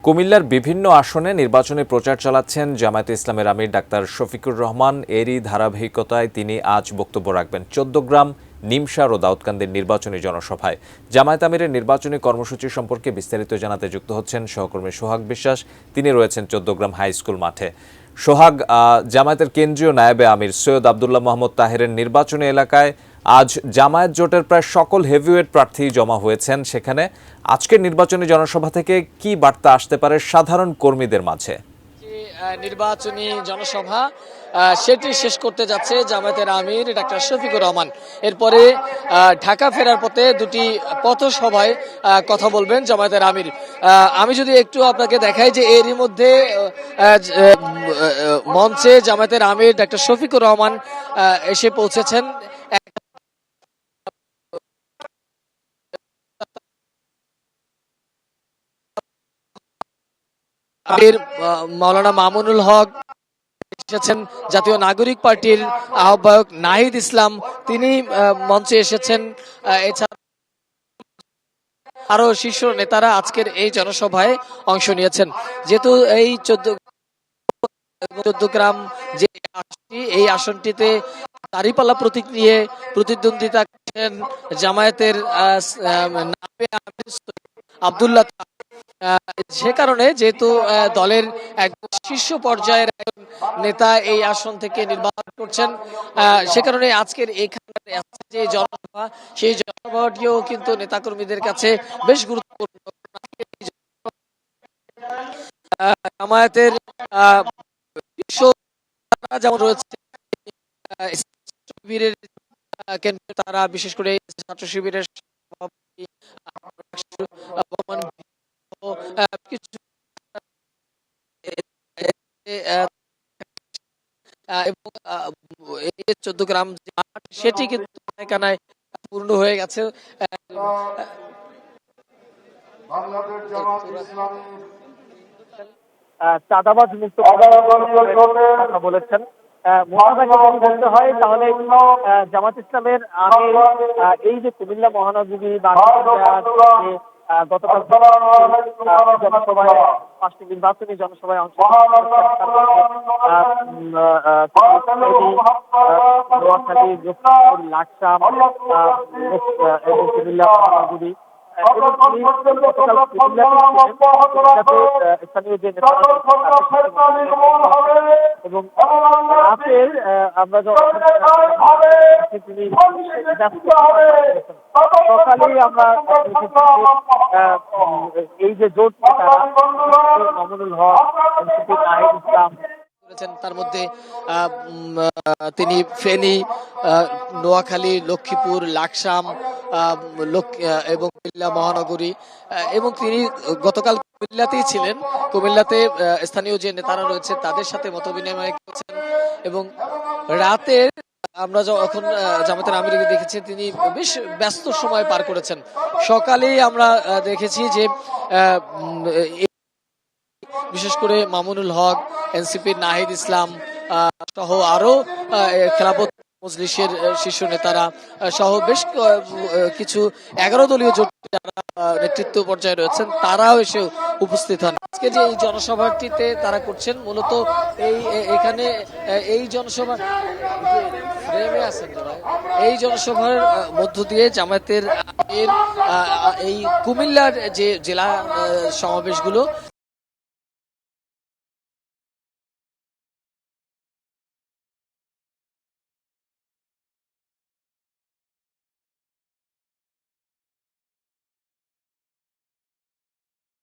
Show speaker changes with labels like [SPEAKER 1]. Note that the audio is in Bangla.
[SPEAKER 1] কুমিল্লার বিভিন্ন আসনে নির্বাচনী প্রচার চালাচ্ছেন জামায়াতে ইসলামের আমির ডাক্তার শফিকুর রহমান। এরই ধারাবাহিকতায় তিনি আজ বক্তব্য রাখবেন চৌদ্দগ্রাম, নিমসার ও দাউদকান্দির নির্বাচনী জনসভায়। জামায়াত আমিরের নির্বাচনী কর্মসূচি সম্পর্কে বিস্তারিত জানাতে যুক্ত হচ্ছেন সহকর্মী সোহাগ বিশ্বাস। তিনি রয়েছেন চৌদ্দগ্রাম হাই স্কুল মাঠে। সোহাগ, জামায়াতের কেন্দ্রীয় নায়েবে আমির সৈয়দ আবদুল্লাহ মোহাম্মদ তাহেরের নির্বাচনী এলাকায় আজ জামায়াত জোটের প্রায় সকল হেভিওয়েট প্রার্থী জমা হয়েছেন। সেখানে আজকের নির্বাচনী জনসভা থেকে কি বার্তা আসতে পারে সাধারণ কর্মীদের মাঝে?
[SPEAKER 2] নির্বাচনী জনসভা সেটি শেষ করতে যাচ্ছে জামায়াতের আমির ডাক্তার শফিকুর রহমান। এরপরে ঢাকা ফেরার পথে দুটি পথসভায় কথা বলবেন জামায়াতের আমির। আমি যদি একটু আপনাকে দেখাই যে এরই মধ্যে মঞ্চে জামায়াতের আমির ডাক্তার শফিকুর রহমান এসে পৌঁছেছেন। মাওলানা মামুনুল হক এসেছেন, জাতীয় নাগরিক পার্টির আহ্বায়ক নাহিদ ইসলাম তিনি মঞ্চে এসেছেন। এছাড়া আরো শীর্ষ নেতারা আজকের এই জনসভায় অংশ নিয়েছেন। যেহেতু এই চৌদ্দগ্রাম যে এই আসনটিতে দাঁড়িপাল্লা প্রতীক নিয়ে প্রতিদ্বন্দ্বিতা করছেন জামায়াতের আব্দুল্লাহ, সে কারণে যেহেতু দলের এক শীর্ষ পর্যায়ের নেতা এই আসন থেকে নির্বাচন করছেন, সে কারণে আজকের এখানে যে জনসভা, সেই জনসভাটিও কিন্তু নেতাকর্মীদের কাছে বেশ গুরুত্বপূর্ণ। জামায়াতের যেমন রয়েছে শিবিরের কেন্দ্রে, তারা বিশেষ করে ছাত্র শিবিরের চৌদ্দগ্রাম সেটি কিন্তু কানায় পূর্ণ হয়ে গেছে। চাঁদাবাজ মুক্ত কথা বলেছেন। বলতে হয় তাহলে জামাত ইসলামের এই যে কুমিল্লা মহানগরী গতকাল জনসভায় 5টি নির্বাচনী জনসভায় অংশ লাকসাম এবং কুমিল্লা মহানগরী স্থানীয় যে এবং আমরা সকালেই আমরা এই যে জোট মামুনুল হক, নাহিদ ইসলাম, তার মধ্যে তিনি ফেনী, নোয়াখালী, লক্ষ্মীপুর, লাকসাম এবং কুমিল্লা মহানগরী, এবং তিনি গতকাল কুমিল্লাতেই ছিলেন। কুমিল্লাতে স্থানীয় যে নেতারা রয়েছে তাদের সাথে মত বিনিময় করেছেন। এবং রাতে আমরা যখন জামায়াতের আমিরকে দেখেছি, তিনি বেশ ব্যস্ত সময় পার করেছেন। সকালেই আমরা দেখেছি যে বিশেষ করে মামুনুল হক, এনসিপির নাহিদ ইসলাম সহ আরো খেলাফত মজলিসের শীর্ষ নেতারা সহ বেশ কিছু 11 দলীয় জোট যারা নেতৃত্ব পর্যায়ে রয়েছেন তারাও এসে উপস্থিত হন। আজকে যে এই জনসভাটিতে তারা করছেন মূলত এখানে এই জনসভার এই জনসভার মধ্য দিয়ে জামায়াতের এই কুমিল্লার যে জেলা সমাবেশগুলো